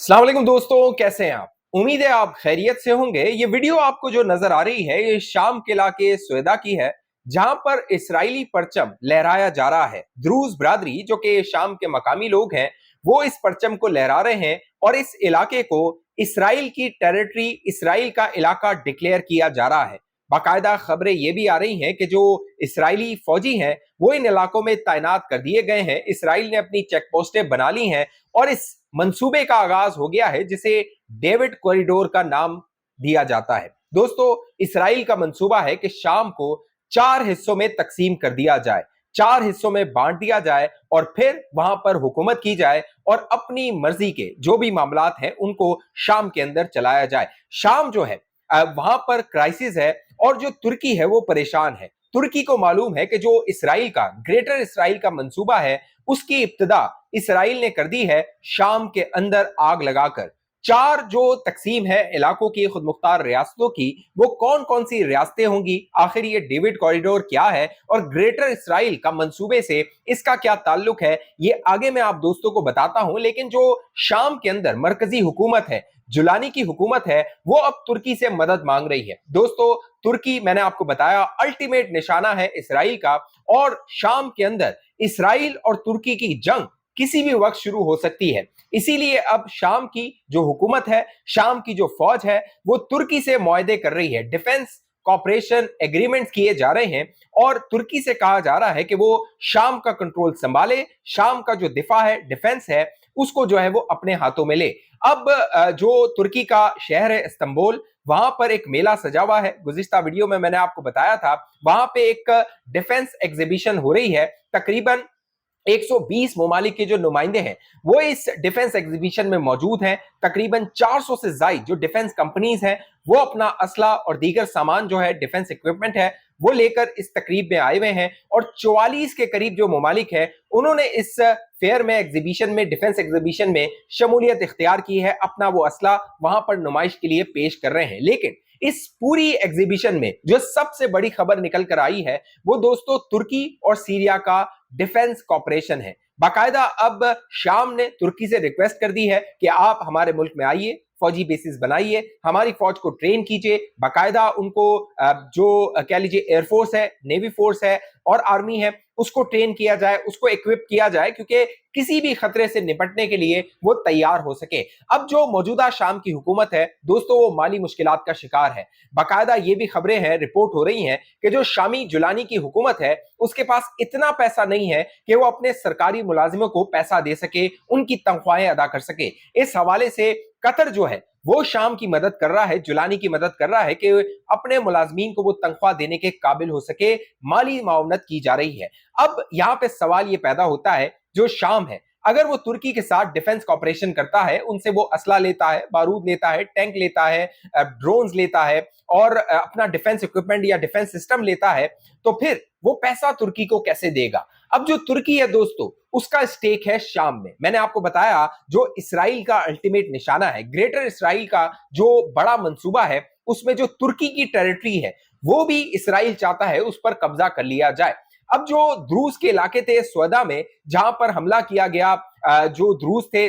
अस्सलाम वालेकुम दोस्तों, कैसे हैं आप? उम्मीद है आप खैरियत से होंगे। ये वीडियो आपको जो नजर आ रही है ये शाम के इलाके स्वेदा की है, जहां पर इस्राएली परचम लहराया जा रहा है। द्रूज बरादरी जो कि शाम के मकामी लोग हैं, वो इस परचम को लहरा रहे हैं और इस इलाके को इसराइल की टेरिटरी, इसराइल का इलाका डिक्लेयर किया जा रहा है। बाकायदा खबरें ये भी आ रही हैं कि जो इसराइली फौजी हैं वो इन इलाकों में तैनात कर दिए गए हैं। इसराइल ने अपनी चेक पोस्टें बना ली हैं और इस मंसूबे का आगाज हो गया है जिसे डेविड कॉरिडोर का नाम दिया जाता है। दोस्तों, इसराइल का मंसूबा है कि शाम को 4 हिस्सों में तकसीम कर दिया जाए, 4 हिस्सों में बांट दिया जाए और फिर वहां पर हुकूमत की जाए और अपनी मर्जी के जो भी मामलात हैं उनको शाम के अंदर चलाया जाए। शाम जो है वहां पर क्राइसिस है और जो तुर्की है वो परेशान है। तुर्की को मालूम है कि जो इसराइल का ग्रेटर इसराइल का मंसूबा है उसकी इब्तिदा इसराइल ने कर दी है शाम के अंदर आग लगाकर। 4 जो तकसीम है इलाकों की, खुद मुख्तार रियासतों की, वो कौन कौन सी रियासतें होंगी, आखिर ये डेविड कॉरिडोर क्या है और ग्रेटर इसराइल का मंसूबे से इसका क्या ताल्लुक है, ये आगे मैं आप दोस्तों को बताता हूं। लेकिन जो शाम के अंदर मरकजी हुकूमत है, जुलानी की हुकूमत है, वो अब तुर्की से मदद मांग रही है। दोस्तों, तुर्की मैंने आपको बताया अल्टीमेट निशाना है इसराइल का और शाम के अंदर इसराइल और तुर्की की जंग किसी भी वक्त शुरू हो सकती है। इसीलिए अब शाम की जो हुकूमत है, शाम की जो फौज है, वो तुर्की से मुआहदे कर रही है। डिफेंस कॉपरेशन एग्रीमेंट्स किए जा रहे हैं और तुर्की से कहा जा रहा है कि वो शाम का कंट्रोल संभाले, शाम का जो दिफा है, डिफेंस है, उसको जो है वो अपने हाथों में ले। अब जो तुर्की का शहर है इस्तांबुल, वहां पर एक मेला सजा हुआ है। गुज़िश्ता वीडियो में मैंने आपको बताया था, वहां पे एक डिफेंस एग्जीबिशन हो रही है। तकरीबन 120 ममालिक के जो नुमाइंदे हैं वो इस डिफेंस एग्जीबिशन में मौजूद हैं। तकरीबन 400 से ज्यादा जो डिफेंस कंपनीज हैं वो अपना असला और दीगर सामान जो है, डिफेंस इक्विपमेंट है, वो लेकर इस तकरीब में आए हुए हैं और 44 के करीब जो ममालिक है उन्होंने इस फेयर में, एग्जीबिशन में, डिफेंस एग्जीबिशन में शमूलियत इख्तियार की है। अपना वो असला वहां पर नुमाइश के लिए पेश कर रहे हैं। लेकिन इस पूरी एग्जीबिशन में जो सबसे बड़ी खबर निकल कर आई है वो दोस्तों तुर्की और सीरिया का डिफेंस कॉपरेशन है। बाकायदा अब शाम ने तुर्की से रिक्वेस्ट कर दी है कि आप हमारे मुल्क में आइए, फौजी बेसिस बनाइए, हमारी फौज को ट्रेन कीजिए। बाकायदा उनको जो कह लीजिए एयरफोर्स है, नेवी फोर्स है और आर्मी है, उसको ट्रेन किया जाए, उसको इक्विप किया जाए, क्योंकि किसी भी खतरे से निपटने के लिए वो तैयार हो सके। अब जो मौजूदा शाम की हुकूमत है दोस्तों, वो माली मुश्किलात का शिकार है। बाकायदा ये भी खबरें हैं, रिपोर्ट हो रही हैं कि जो शामी जुलानी की हुकूमत है उसके पास इतना पैसा नहीं है कि वो अपने सरकारी मुलाजिमों को पैसा दे सके, उनकी तनख्वाहें अदा कर सके। इस हवाले से कतर जो है वो शाम की मदद कर रहा है, जुलानी की मदद कर रहा है कि अपने मुलाजमीन को वो तनख्वाह देने के काबिल हो सके। माली मावनत की जा रही है। अब यहाँ पे सवाल ये पैदा होता है, जो शाम है अगर वो तुर्की के साथ डिफेंस कॉपरेशन करता है, उनसे वो असला लेता है, बारूद लेता है, टैंक लेता है, ड्रोन्स लेता है और अपना डिफेंस इक्विपमेंट या डिफेंस सिस्टम लेता है, तो फिर वो पैसा तुर्की को कैसे देगा? अब जो तुर्की है दोस्तों, उसका स्टेक है शाम में। मैंने आपको बताया जो इसराइल का अल्टीमेट निशाना है, ग्रेटर इसराइल का जो बड़ा मंसूबा है, उसमें जो तुर्की की टेरिटरी है वो भी इसराइल चाहता है उस पर कब्जा कर लिया जाए। अब जो द्रूज के इलाके थे स्वेदा में, जहां पर हमला किया गया, जो द्रूज थे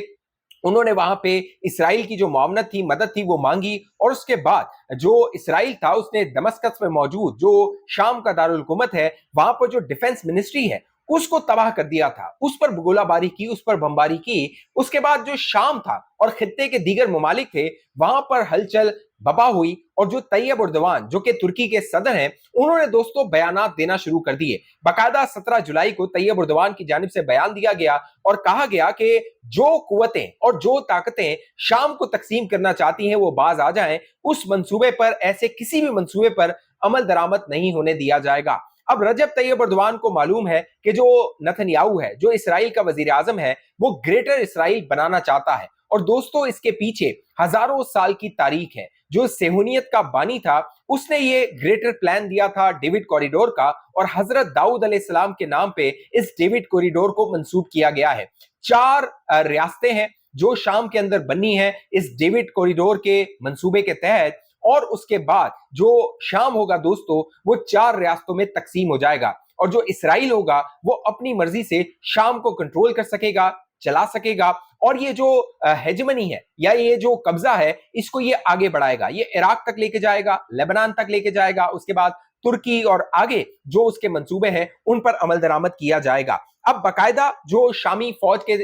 उन्होंने वहां पे इसराइल की जो मुआवनत थी, मदद थी, वो मांगी और उसके बाद जो इसराइल था उसने दमस्कस में मौजूद जो शाम का दारुल हुकूमत है, वहां पर जो डिफेंस मिनिस्ट्री है उसको तबाह कर दिया था, उस पर गोलाबारी की, उस पर बमबारी की। उसके बाद जो शाम था और खित्ते के दीगर ममालिक थे, वहां पर हलचल बपा हुई और जो तैयब उर्दवान जो कि तुर्की के सदर हैं, उन्होंने दोस्तों बयानात देना शुरू कर दिए। बाकायदा 17 जुलाई को तैयब उर्दवान की जानिब से बयान दिया गया और कहा गया कि जो कुव्वतें और जो ताकतें शाम को तकसीम करना चाहती हैं वो बाज आ जाएं, उस मंसूबे पर, ऐसे किसी भी मंसूबे पर अमल दरामद नहीं होने दिया जाएगा। अब रजब तैयब उर्दवान को मालूम है कि जो नेतन्याहू है, जो इसराइल का वजीर आजम है, वो ग्रेटर इसराइल बनाना चाहता है और दोस्तों इसके पीछे हजारों साल की तारीख है। जो सेहूनियत का बानी था उसने ये ग्रेटर प्लान दिया था डेविड कॉरिडोर का और हजरत दाऊद अलैहिस्सलाम के नाम पे इस डेविड कॉरिडोर को मंसूब किया गया है। 4 रियासतें हैं जो शाम के अंदर बनी है इस डेविड कॉरिडोर के मंसूबे के तहत और उसके बाद जो शाम होगा दोस्तों वो 4 रियासतों में तकसीम हो जाएगा और जो इसराइल होगा वो अपनी मर्जी से शाम को कंट्रोल कर सकेगा, चला सकेगा और ये जो हेजेमनी है या ये जो कब्जा है इसको ये आगे बढ़ाएगा, ये इराक तक लेके जाएगा, लेबनान तक लेके जाएगा, उसके बाद तुर्की और आगे जो उसके मंसूबे हैं उन पर अमल दरामद किया जाएगा। अब बाकायदा जो शामी फौज के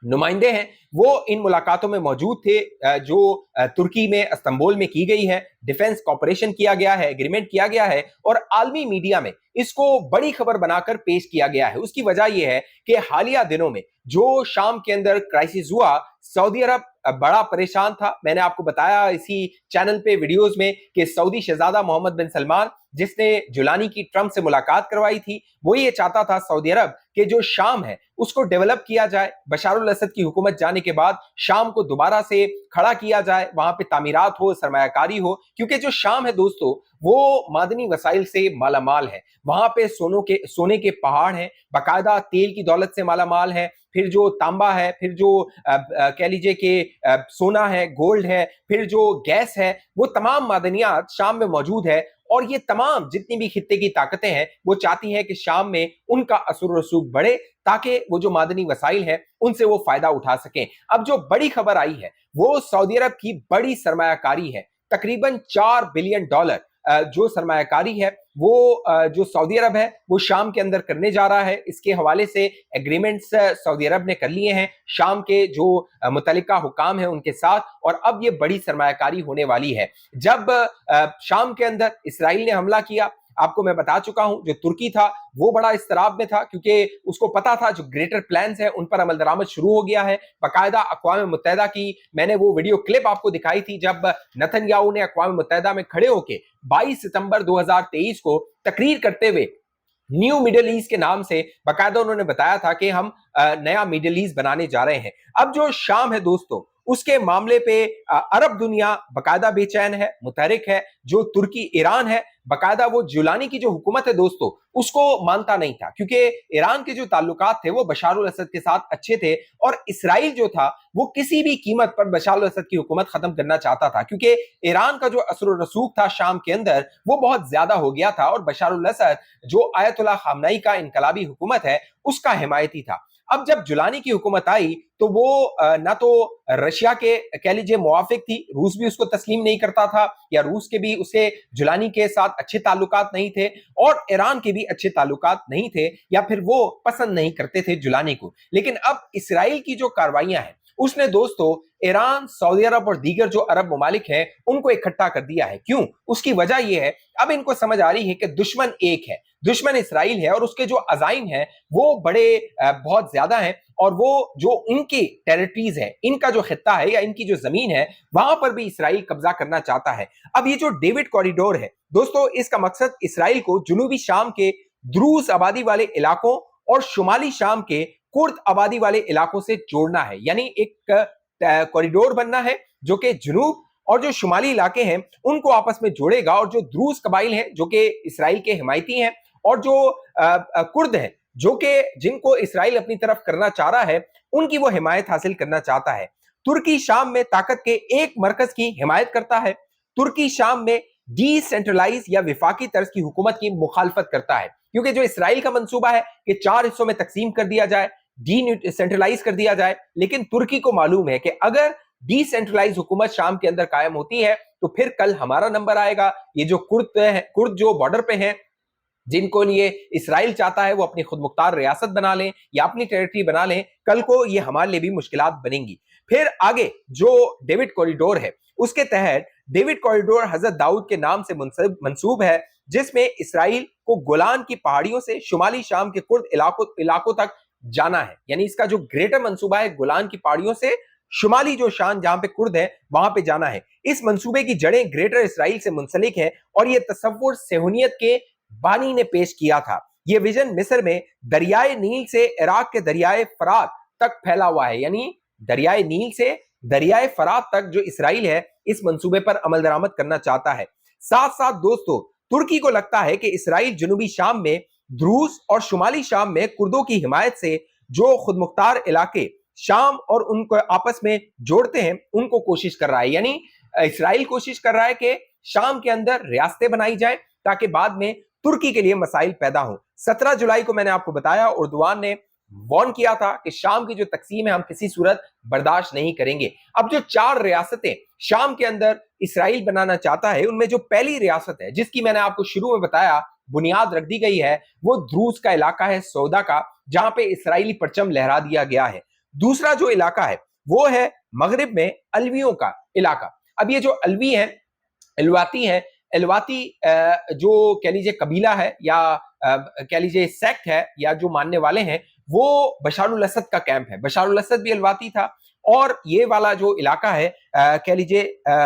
नुमाइंदे हैं वो इन मुलाकातों में मौजूद थे, जो तुर्की में इस्तांबुल में की गई है, डिफेंस कॉपरेशन किया गया है, एग्रीमेंट किया गया है और आलमी मीडिया में इसको बड़ी खबर बनाकर पेश किया गया है। उसकी वजह यह है कि हालिया दिनों में जो शाम के अंदर क्राइसिस हुआ, सऊदी अरब बड़ा परेशान था। मैंने आपको बताया इसी चैनल पे वीडियोस में कि सऊदी शहजादा मोहम्मद बिन सलमान जिसने जुलानी की ट्रंप से मुलाकात करवाई थी, वो ये चाहता था सऊदी अरब कि जो शाम है उसको डेवलप किया जाए, बशारुल असद की हुकूमत जाने के बाद शाम को दोबारा से खड़ा किया जाए, वहां पे तामीरात हो, सरमायाकारी हो, क्योंकि जो शाम है दोस्तों वो मादनी वसाइल से मालामाल है। वहां पे सोने के पहाड़ हैं, बाकायदा तेल की दौलत से मालामाल है, फिर जो तांबा है, फिर जो कह लीजिए कि सोना है, गोल्ड है, फिर जो गैस है, वो तमाम मादनियात शाम में मौजूद है। और ये तमाम जितनी भी खित्ते की ताकतें हैं वो चाहती हैं कि शाम में उनका असर रसूख बढ़े ताकि वो जो मादनी वसाइल है उनसे वो फायदा उठा सकें। अब जो बड़ी खबर आई है वो सऊदी अरब की बड़ी सरमायाकारी है, तकरीबन $4 बिलियन जो सरमायाकारी है वो जो सऊदी अरब है वो शाम के अंदर करने जा रहा है। इसके हवाले से एग्रीमेंट्स सऊदी अरब ने कर लिए हैं शाम के जो मुतल्लिका हुकाम है उनके साथ, और अब ये बड़ी सरमायाकारी होने वाली है। जब शाम के अंदर इसराइल ने हमला किया, आपको मैं बता चुका हूं, जो तुर्की था वो बड़ा इस्तराब में था क्योंकि उसको पता था जो ग्रेटर प्लान्स है उन पर अमल दरामद शुरू हो गया है। बाकायदा अक़वाम मुत्तहिदा की मैंने वो वीडियो क्लिप आपको दिखाई थी जब नेतन्याहू ने अक़वाम मुत्तहिदा में खड़े होकर 22 सितंबर 2023 को तकरीर करते हुए न्यू मिडिल ईस्ट के नाम से बाकायदा उन्होंने बताया था कि हम नया मिडिल ईस्ट बनाने जा रहे हैं। अब जो शाम है दोस्तों उसके मामले पे अरब दुनिया बाकायदा बेचैन है, मुतहरिक है। जो तुर्की ईरान है बाकायदा वो जुलानी की जो हुकूमत है दोस्तों उसको मानता नहीं था, क्योंकि ईरान के जो ताल्लुकात थे वो बशारुल असद के साथ अच्छे थे और इसराइल जो था वो किसी भी कीमत पर बशारुल असद की हुकूमत खत्म करना चाहता था, क्योंकि ईरान का जो असर रसूख था शाम के अंदर वो बहुत ज्यादा हो गया था और बशारुल असद जो आयतुल्लाह खामनेई का इनकलाबी हुकूमत है उसका हिमायती था। अब जब जुलानी की हुकूमत आई तो वो ना तो रशिया के कह लीजिए मुआफिक थी, रूस भी उसको तस्लीम नहीं करता था या रूस के भी उसे जुलानी के साथ अच्छे ताल्लुकात नहीं थे और ईरान के भी अच्छे ताल्लुकात नहीं थे, या फिर वो पसंद नहीं करते थे जुलानी को। लेकिन अब इसराइल की जो कार्रवाइयां हैं उसने दोस्तों ईरान, सऊदी अरब और दीगर जो अरब ममालिक हैं उनको इकट्ठा कर दिया है। क्यों? उसकी वजह यह है अब इनको समझ आ रही है कि दुश्मन एक है, दुश्मन इसराइल है और उसके जो अजाइम हैं वो बड़े बहुत ज्यादा हैं और वो जो इनकी टेरिटरीज है, इनका जो खित्ता है या इनकी जो जमीन है वहां पर भी इसराइल कब्जा करना चाहता है। अब ये जो डेविड कॉरिडोर है दोस्तों इसका मकसद इसराइल को जुनूबी शाम के द्रूज आबादी वाले इलाकों और शुमाली शाम के कुर्द आबादी वाले इलाकों से जोड़ना है, यानी एक कॉरिडोर बनना है जो कि जुनूब और जो शुमाली इलाके हैं उनको आपस में जोड़ेगा और जो द्रूज कबाइल हैं जो कि इसराइल के हिमायती हैं और जो कुर्द हैं जो कि जिनको इसराइल अपनी तरफ करना चाह रहा है उनकी वो हिमायत हासिल करना चाहता है। तुर्की शाम में ताकत के एक मरकज की हिमायत करता है। तुर्की शाम में डिसेंट्रलाइज या विफाकी तर्ज की हुकूमत की मुखालफत करता है, क्योंकि जो इसराइल का मंसूबा है कि 4 हिस्सों में तकसीम कर दिया जाए, डिसेंट्रलाइज कर दिया जाए, लेकिन तुर्की को मालूम है कि अगर डिसेंट्रलाइज हुकूमत शाम के अंदर कायम होती है तो फिर कल हमारा नंबर आएगा। ये जो कुर्द जो बॉर्डर पे हैं जिनको लिए इसराइल चाहता है वो अपनी खुद मुख्तार रियासत बना लें या अपनी टेरिटरी बना लें, कल को ये हमारे लिए भी मुश्किलात बनेंगी। फिर आगे जो डेविड कॉरिडोर है उसके तहत डेविड कॉरिडोर हजरत दाऊद के नाम से मंसूब है, जिसमें इसराइल को गोलान की पहाड़ियों से शुमाली शाम के कुर्द इलाकों तक जाना है। यानी इसका जो ग्रेटर मंसूबा है गोलान की पहाड़ियों से शुमाली जो शान जहां पे कुर्द है वहां पे जाना है। इस मंसूबे की जड़ें ग्रेटर इसराइल से मुंसलिक है और यह तसव्वुर सेहूनियत के बानी ने पेश किया था। यह विजन मिस्र में दरियाए नील से इराक के दरियाए फरात तक फैला हुआ है, यानी दरियाए नील से दरियाए फरात तक जो इसराइल है इस मंसूबे पर अमल दरामद करना चाहता है। साथ साथ दोस्तों तुर्की को लगता है कि इसराइल जनूबी शाम में द्रूज और शुमाली शाम में कुर्दों की हिमायत से जो खुद मुख्तार इलाके शाम और उनको आपस में जोड़ते हैं उनको कोशिश कर रहा है। यानी इसराइल कोशिश कर रहा है कि शाम के अंदर रियासतें बनाई जाए ताकि बाद में तुर्की के लिए मसाइल पैदा हो। 17 जुलाई को मैंने आपको बताया उर्दुआन ने वार्न किया था कि शाम की जो तकसीम है हम किसी सूरत बर्दाश्त नहीं करेंगे। अब जो 4 रियासतें शाम के अंदर इसराइल बनाना चाहता है, उनमें जो पहली रियासत है जिसकी मैंने आपको शुरू में बताया बुनियाद रख दी गई है, वो द्रूज का इलाका है, सौदा का, जहां पे इसराइली परचम लहरा दिया गया है। दूसरा जो इलाका है वो है मगरिब में अलवियों का इलाका। अब ये जो अलवी है, एलवाती है, एलवाती जो कह लीजिए कबीला है या कह लीजिए सेक्ट है या जो मानने वाले हैं, वो बशारुल असद का कैंप है। बशारुल असद भी एलवाती था और ये वाला जो इलाका है कह लीजिए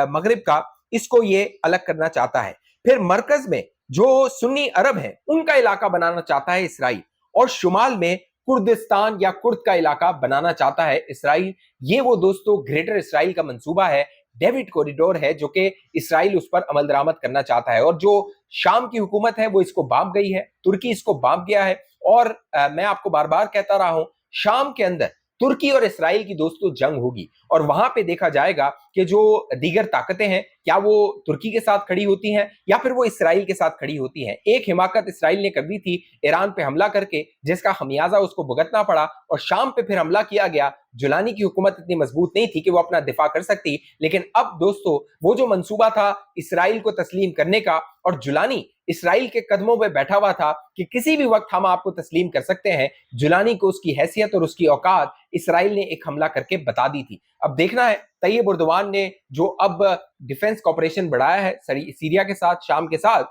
मगरिब का, इसको ये अलग करना चाहता है। फिर मरकज में जो सुन्नी अरब है उनका इलाका बनाना चाहता है इसराइल, और शुमाल में कुर्दिस्तान या कुर्द का इलाका बनाना चाहता है इसराइल। ये वो दोस्तों ग्रेटर इसराइल का मंसूबा है, डेविड कॉरिडोर है, जो कि इसराइल उस पर अमल दरामद करना चाहता है। और जो शाम की हुकूमत है वो इसको बांप गई है, तुर्की इसको बांप गया है। और मैं आपको बार बार कहता रहा हूं, शाम के अंदर तुर्की और इसराइल की दोस्तों जंग होगी और वहां पे देखा जाएगा कि जो दीगर ताकतें हैं क्या वो तुर्की के साथ खड़ी होती हैं या फिर वो इसराइल के साथ खड़ी होती हैं। एक हिमाकत इसराइल ने कर दी थी ईरान पे हमला करके, जिसका खमियाजा उसको भुगतना पड़ा, और शाम पे फिर हमला किया गया। जुलानी की हुकूमत इतनी मजबूत नहीं थी कि वो अपना दिफा कर सकती, लेकिन अब दोस्तों वो जो मंसूबा था इसराइल को तस्लीम करने का, और जुलानी इसराइल के कदमों पे बैठा हुआ था कि किसी भी वक्त हम आपको तस्लीम कर सकते हैं, जुलानी को उसकी हैसियत और उसकी औकात इसराइल ने एक हमला करके बता दी थी। अब देखना है तैयब एर्दोगान ने जो अब डिफेंस कॉपरेशन बढ़ाया है सीरिया के साथ, शाम के साथ,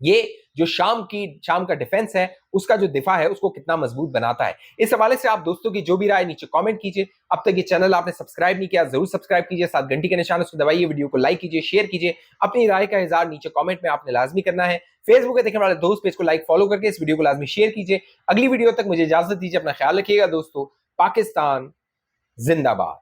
ये जो शाम का डिफेंस है उसका जो दिफा है उसको कितना मजबूत बनाता है। इस हवाले से आप दोस्तों की जो भी राय नीचे कमेंट कीजिए। अब तक ये चैनल आपने सब्सक्राइब नहीं किया जरूर सब्सक्राइब कीजिए, साथ घंटी के निशान उसको दबाइए, वीडियो को लाइक कीजिए, शेयर कीजिए। अपनी राय का इजहार नीचे कमेंट में आपने लाजमी करना है। फेसबुक पे देखने वाले दोस्त पेज को लाइक फॉलो करके इस वीडियो को लाजमी शेयर कीजिए। अगली वीडियो तक मुझे इजाजत दीजिए, अपना ख्याल रखिएगा दोस्तों। पाकिस्तान जिंदाबाद।